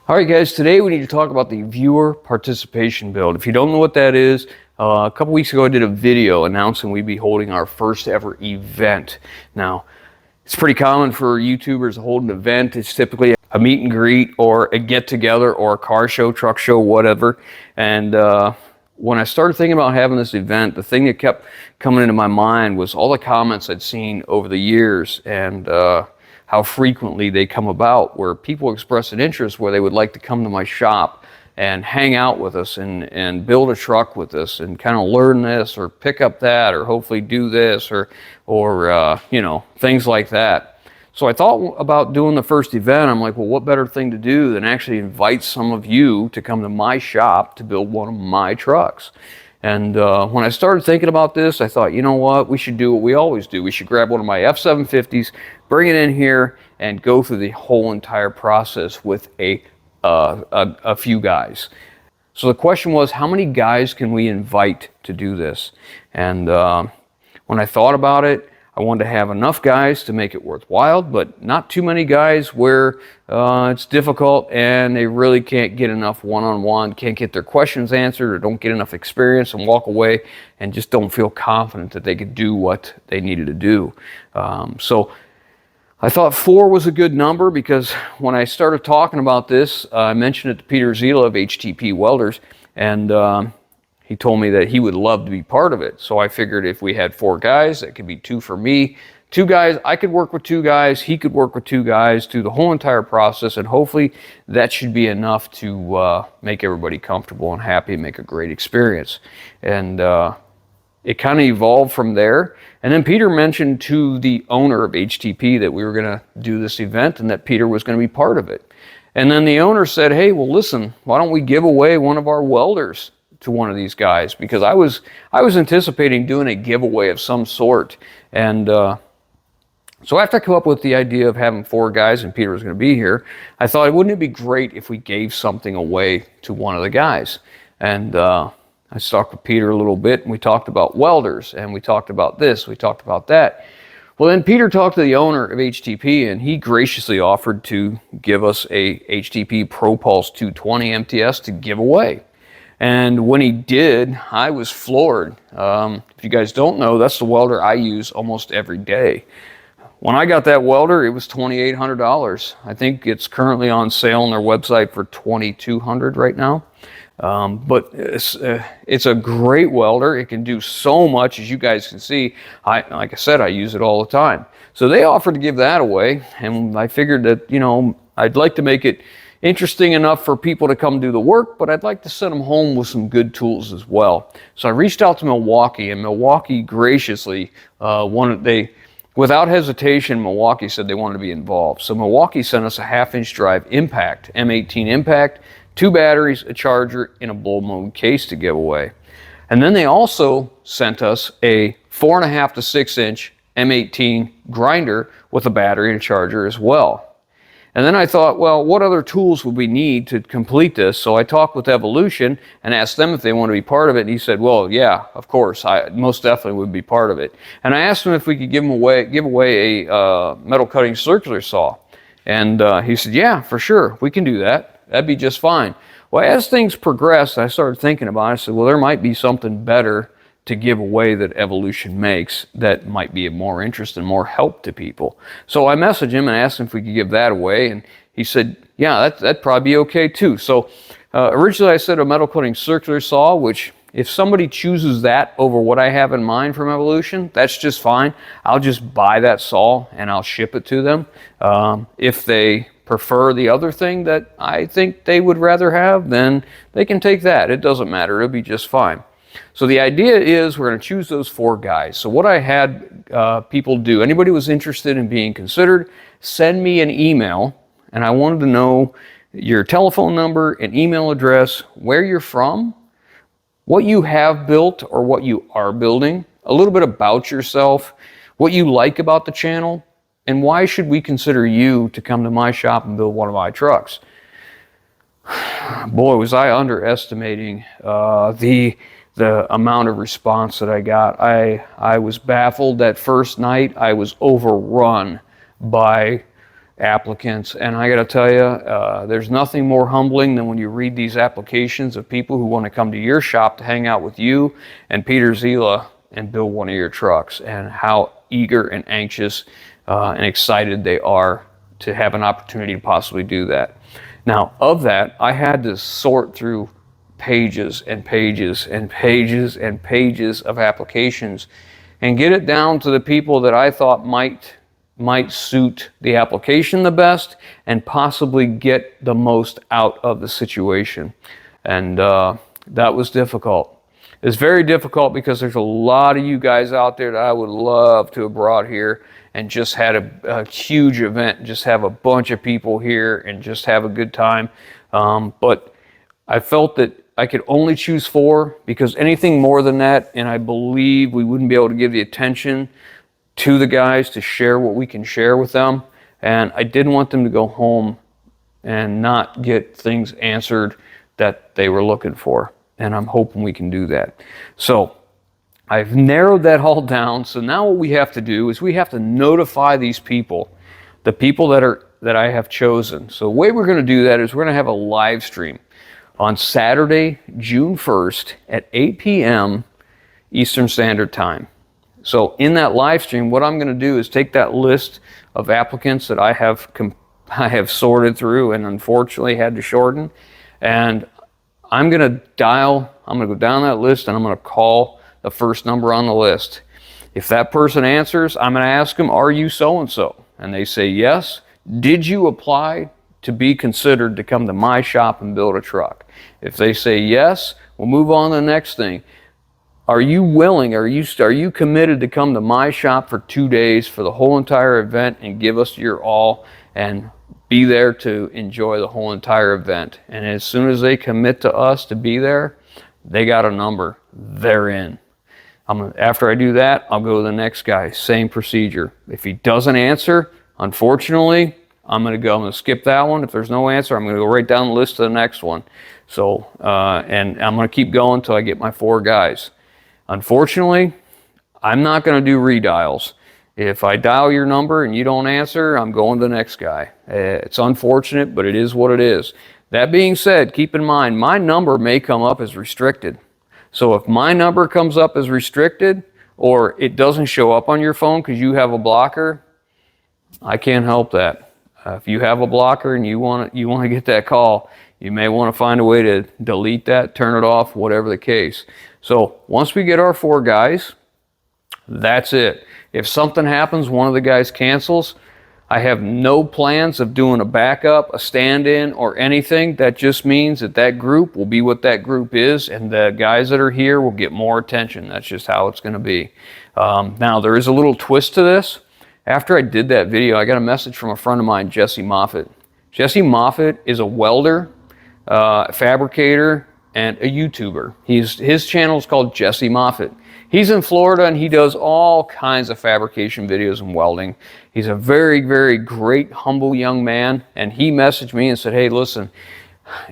All right, guys, today we need to talk about the viewer participation build. If you don't know what that is, a couple weeks ago I did a video announcing we'd be holding our first ever event. Now, it's pretty common for YouTubers to hold an event. It's typically a meet and greet or a get together or a car show, truck show, whatever. And when I started thinking about having this event, the thing that kept coming into my mind was all the comments I'd seen over the years and how frequently they come about, where people express an interest where they would like to come to my shop and hang out with us and build a truck with us and kind of learn this or pick up that or hopefully do this or things like that. So I thought about doing the first event. I'm like, well, what better thing to do than actually invite some of you to come to my shop to build one of my trucks. And when I started thinking about this, I thought, you know what, we should do what we always do. We should grab one of my F750s, bring it in here, and go through the whole entire process with a few guys. So the question was, how many guys can we invite to do this? And when I thought about it, I wanted to have enough guys to make it worthwhile, but not too many guys where it's difficult and they really can't get enough one-on-one, can't get their questions answered, or don't get enough experience and walk away and just don't feel confident that they could do what they needed to do. So I thought 4 was a good number because when I started talking about this, I mentioned it to Peter Zila of HTP Welders, and he told me that he would love to be part of it. So I figured if we had 4 guys, that could be 2 for me. 2 guys, I could work with 2 guys, he could work with 2 guys through the whole entire process, and hopefully that should be enough to make everybody comfortable and happy and make a great experience. And it kind of evolved from there. And then Peter mentioned to the owner of HTP that we were going to do this event and that Peter was going to be part of it. And then the owner said, hey, well, listen, why don't we give away one of our welders to one of these guys? Because I was anticipating doing a giveaway of some sort. And so after I come up with the idea of having 4 guys and Peter was going to be here, I thought, wouldn't it be great if we gave something away to one of the guys? And I talked with Peter a little bit, and we talked about welders, and we talked about this, we talked about that. Well, then Peter talked to the owner of HTP, and he graciously offered to give us a HTP ProPulse 220 MTS to give away. And when he did, I was floored. If you guys don't know, that's the welder I use almost every day. When I got that welder, it was $2,800. I think it's currently on sale on their website for $2,200 right now. But it's a great welder. It can do so much, as you guys can see. Like I said, I use it all the time. So they offered to give that away, and I figured that, you know, I'd like to make it interesting enough for people to come do the work, but I'd like to send them home with some good tools as well. So I reached out to Milwaukee, and Milwaukee graciously without hesitation, Milwaukee said they wanted to be involved. So Milwaukee sent us a 1/2-inch drive impact, M18 impact, 2 batteries, a charger, and a blow mold case to give away. And then they also sent us a 4.5 to 6-inch M18 grinder with a battery and charger as well. And then I thought, well, what other tools would we need to complete this? So I talked with Evolution and asked them if they want to be part of it. And he said, well, yeah, of course, I most definitely would be part of it. And I asked him if we could give away a metal cutting circular saw. And he said, yeah, for sure, we can do that. That'd be just fine. Well, as things progressed, I started thinking about it. I said, well, there might be something better to give away that Evolution makes that might be of more interest and more help to people. So I messaged him and asked him if we could give that away, and he said, yeah, that'd probably be okay too. So originally I said a metal cutting circular saw, which if somebody chooses that over what I have in mind from Evolution, that's just fine. I'll just buy that saw and I'll ship it to them. If they prefer the other thing that I think they would rather have, then they can take that. It doesn't matter. It'll be just fine. So the idea is we're going to choose those 4 guys. So what I had people do, anybody who was interested in being considered, send me an email, and I wanted to know your telephone number and email address, where you're from, what you have built or what you are building, a little bit about yourself, what you like about the channel, and why should we consider you to come to my shop and build one of my trucks. Boy, was I underestimating the amount of response that I got. I was baffled that first night. I was overrun by applicants. And I got to tell you, there's nothing more humbling than when you read these applications of people who want to come to your shop to hang out with you and Peter Zila and build one of your trucks, and how eager and anxious and excited they are to have an opportunity to possibly do that. Now, of that, I had to sort through pages and pages and pages and pages of applications and get it down to the people that I thought might suit the application the best and possibly get the most out of the situation. And that was difficult. It's very difficult because there's a lot of you guys out there that I would love to have brought here and just had a huge event, just have a bunch of people here and just have a good time. But I felt that I could only choose 4, because anything more than that, and I believe we wouldn't be able to give the attention to the guys to share what we can share with them. And I didn't want them to go home and not get things answered that they were looking for. And I'm hoping we can do that. So I've narrowed that all down. So now what we have to do is we have to notify these people, the people that I have chosen. So the way we're going to do that is we're going to have a live stream on Saturday, June 1st at 8 p.m. Eastern Standard Time. So in that live stream, what I'm going to do is take that list of applicants that I have sorted through and unfortunately had to shorten, and I'm going to go down that list and I'm going to call the first number on the list. If that person answers, I'm going to ask them, are you so-and-so? And they say yes. Did you apply to be considered to come to my shop and build a truck? If they say yes, we'll move on to the next thing. Are you willing, are you committed to come to my shop for 2 days for the whole entire event and give us your all and be there to enjoy the whole entire event? And as soon as they commit to us to be there, they got a number, they're in. After I do that, I'll go to the next guy, same procedure. If he doesn't answer, unfortunately, I'm going to skip that one. If there's no answer, I'm going to go right down the list to the next one. So, and I'm going to keep going until I get my 4 guys. Unfortunately, I'm not going to do redials. If I dial your number and you don't answer, I'm going to the next guy. It's unfortunate, but it is what it is. That being said, keep in mind, my number may come up as restricted. So if my number comes up as restricted, or it doesn't show up on your phone because you have a blocker, I can't help that. If you have a blocker and you want to get that call, you may want to find a way to delete that, turn it off, whatever the case. So once we get our 4 guys, that's it. If something happens, one of the guys cancels, I have no plans of doing a backup, a stand-in, or anything. That just means that group will be what that group is, and the guys that are here will get more attention. That's just how it's going to be. Now, there is a little twist to this. After I did that video, I got a message from a friend of mine, Jesse Moffitt. Jesse Moffitt is a welder, fabricator, and a YouTuber. His channel is called Jesse Moffitt. He's in Florida and he does all kinds of fabrication videos and welding. He's a very, very great, humble young man, and he messaged me and said, hey, listen,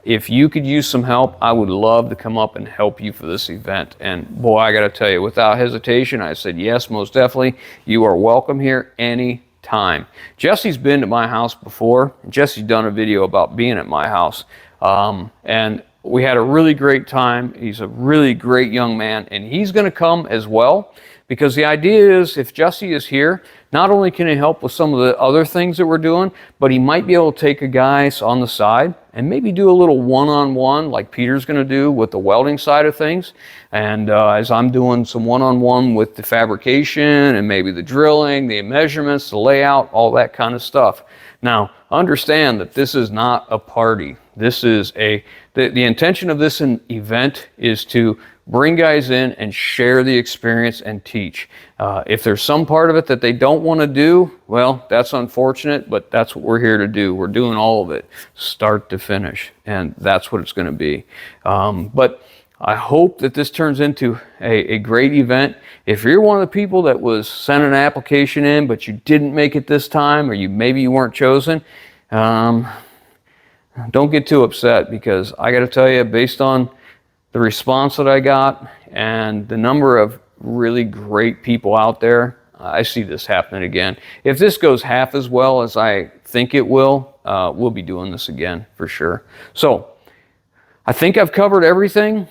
if you could use some help, I would love to come up and help you for this event. And boy, I got to tell you, without hesitation, I said, yes, most definitely. You are welcome here anytime. Jesse's been to my house before. Jesse's done a video about being at my house. And we had a really great time. He's a really great young man, and he's going to come as well, because the idea is if Jesse is here, not only can he help with some of the other things that we're doing, but he might be able to take a guy on the side and maybe do a little one-on-one like Peter's going to do with the welding side of things. And as I'm doing some one-on-one with the fabrication and maybe the drilling, the measurements, the layout, all that kind of stuff. Now, understand that this is not a party. This is the intention of this event is to bring guys in and share the experience and teach. If there's some part of it that they don't want to do, well, that's unfortunate, but that's what we're here to do. We're doing all of it, start to finish, and that's what it's going to be. But I hope that this turns into a great event. If you're one of the people that was sent an application in, but you didn't make it this time, or maybe you weren't chosen, don't get too upset, because I got to tell you, based on the response that I got and the number of really great people out there, I see this happening again. If this goes half as well as I think it will, we'll be doing this again for sure. So I think I've covered everything.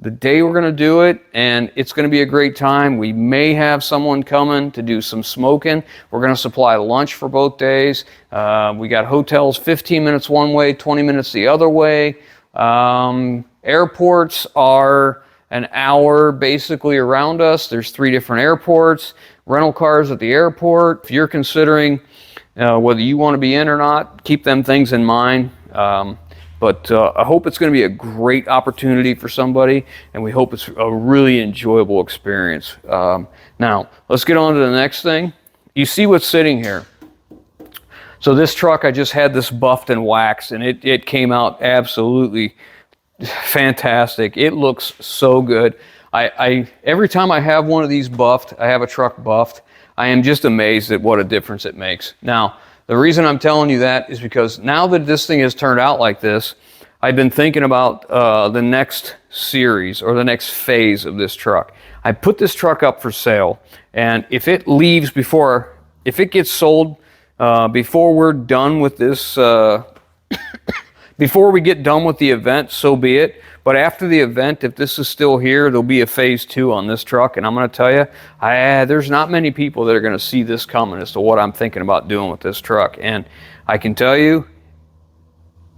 The day we're going to do it, and it's going to be a great time. We may have someone coming to do some smoking. We're going to supply lunch for both days. We got hotels 15 minutes one way, 20 minutes the other way. Airports are an hour basically around us. There's 3 different airports, rental cars at the airport. If you're considering whether you want to be in or not, keep them things in mind. But I hope it's going to be a great opportunity for somebody, and we hope it's a really enjoyable experience. Now, let's get on to the next thing. You see what's sitting here. So this truck, I just had this buffed and waxed, and it came out absolutely fantastic. It looks so good. Every time I have one of these buffed, I have a truck buffed, I am just amazed at what a difference it makes. Now, the reason I'm telling you that is because now that this thing has turned out like this, I've been thinking about the next series or the next phase of this truck. I put this truck up for sale, and if it leaves before, if it gets sold before we're done with this, before we get done with the event, so be it. But after the event, if this is still here, there'll be a phase 2 on this truck. And I'm going to tell you, there's not many people that are going to see this coming as to what I'm thinking about doing with this truck. And I can tell you,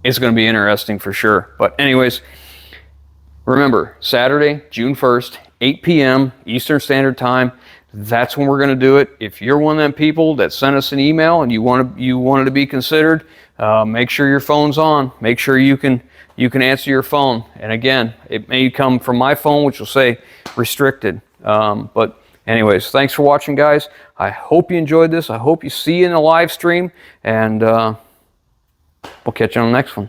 it's going to be interesting for sure. But anyways, remember, Saturday, June 1st, 8 p.m. Eastern Standard Time. That's when we're going to do it. If you're one of them people that sent us an email and you wanted to be considered, make sure your phone's on. Make sure you can answer your phone. And again, it may come from my phone, which will say restricted. But anyways, thanks for watching, guys. I hope you enjoyed this. I hope you see you in the live stream, and we'll catch you on the next one.